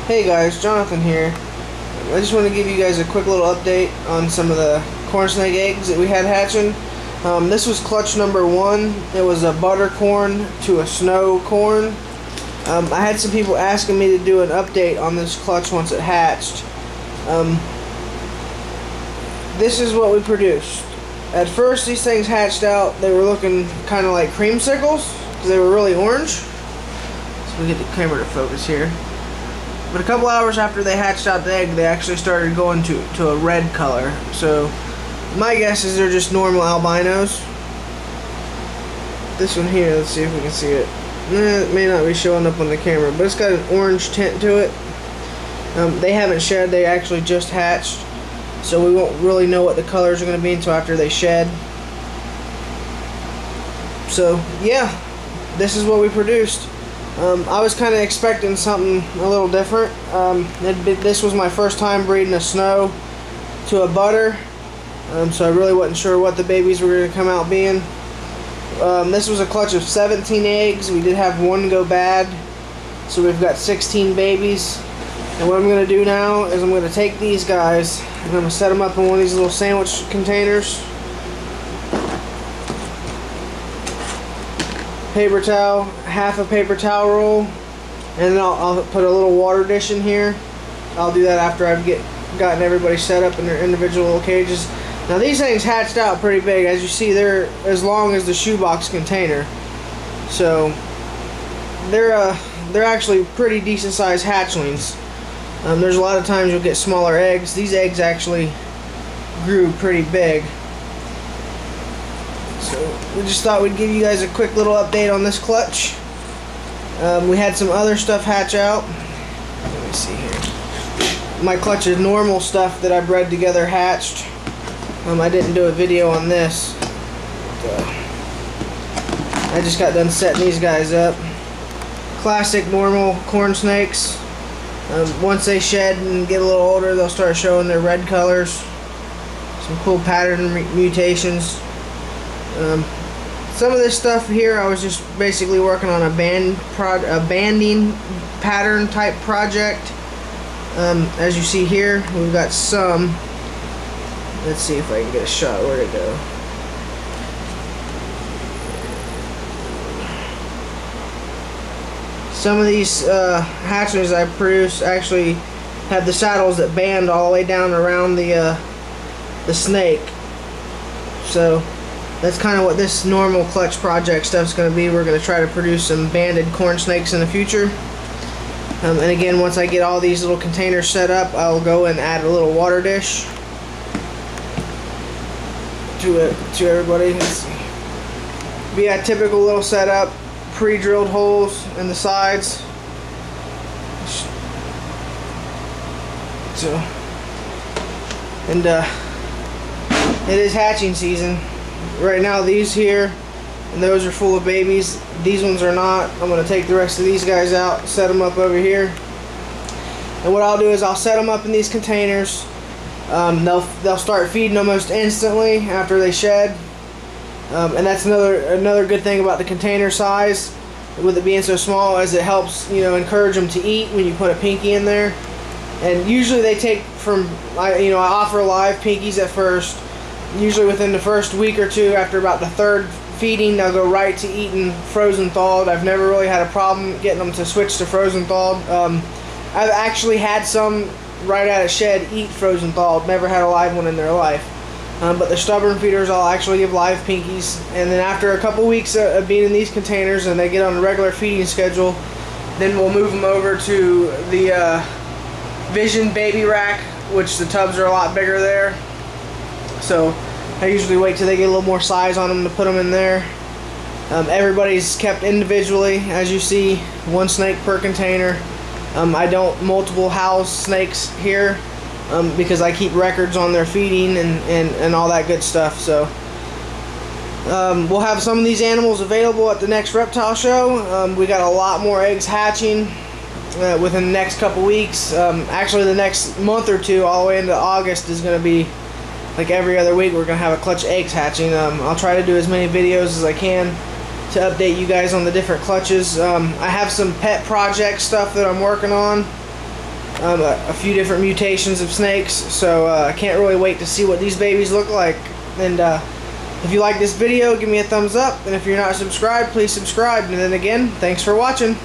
Hey guys, Jonathan here. I just want to give you guys a quick little update on some of the corn snake eggs that we had hatching. This was clutch number 1. It was a butter corn to a snow corn. I had some people asking me to do an update on this clutch once it hatched. This is what we produced. At first these things hatched out, they were looking kind of like creamsicles because they were really orange. So we get the camera to focus here. But a couple hours after they hatched out the egg, they actually started going to a red color. So my guess is they're just normal albinos. This one here, let's see if we can see it. It may not be showing up on the camera, but it's got an orange tint to it. They haven't shed, they actually just hatched. So we won't really know what the colors are going to be until after they shed. So yeah, this is what we produced. I was kind of expecting something a little different. This was my first time breeding a snow to a butter, so I really wasn't sure what the babies were going to come out being. This was a clutch of 17 eggs. We did have one go bad, so we've got 16 babies. And what I'm going to do now is I'm going to take these guys and I'm going to set them up in one of these little sandwich containers. Paper towel, half a paper towel roll, and then I'll put a little water dish in here. I'll do that after I've gotten everybody set up in their individual little cages. Now these things hatched out pretty big. As you see, they're as long as the shoebox container. So they're actually pretty decent sized hatchlings. There's a lot of times you'll get smaller eggs. These eggs actually grew pretty big. So we just thought we'd give you guys a quick little update on this clutch. We had some other stuff hatch out. Let me see here. My clutch of normal stuff that I bred together hatched. I didn't do a video on this. I just got done setting these guys up. Classic normal corn snakes. Once they shed and get a little older, they'll start showing their red colors. Some cool pattern mutations. Some of this stuff here I was just basically working on a banding pattern type project. As you see here, we've got some. Let's see if I can get a shot. Where'd it go? Some of these hatchlings I produce actually have the saddles that band all the way down around the snake. So that's kind of what this normal clutch project stuff is going to be. We're going to try to produce some banded corn snakes in the future. And again, once I get all these little containers set up, I'll go and add a little water dish to everybody. Let's see. Be a typical little setup, pre-drilled holes in the sides. So, and it is hatching season. Right now these here and those are full of babies. These ones are not. I'm going to take the rest of these guys out, set them up over here, and what I'll do is I'll set them up in these containers. They'll start feeding almost instantly after they shed, and that's another good thing about the container size with it being so small, is it helps encourage them to eat when you put a pinky in there. And usually they take from I offer live pinkies at first. Usually within the first week or two, after about the 3rd feeding, they'll go right to eating frozen thawed. I've never really had a problem getting them to switch to frozen thawed. I've actually had some right out of shed eat frozen thawed. Never had a live one in their life. But the stubborn feeders, I'll actually give live pinkies. And then after a couple weeks of being in these containers and they get on a regular feeding schedule, then we'll move them over to the Vision baby rack, which the tubs are a lot bigger there. So I usually wait till they get a little more size on them to put them in there. Everybody's kept individually, as you see, one snake per container. I don't multiple house snakes here because I keep records on their feeding and all that good stuff. So we'll have some of these animals available at the next reptile show. We got a lot more eggs hatching within the next couple weeks. Actually the next month or two, all the way into August, is going to be like every other week. We're going to have a clutch of eggs hatching. I'll try to do as many videos as I can to update you guys on the different clutches. I have some pet project stuff that I'm working on. a few different mutations of snakes. So I can't really wait to see what these babies look like. And if you like this video, give me a thumbs up, and if you're not subscribed, please subscribe. And then again, thanks for watching.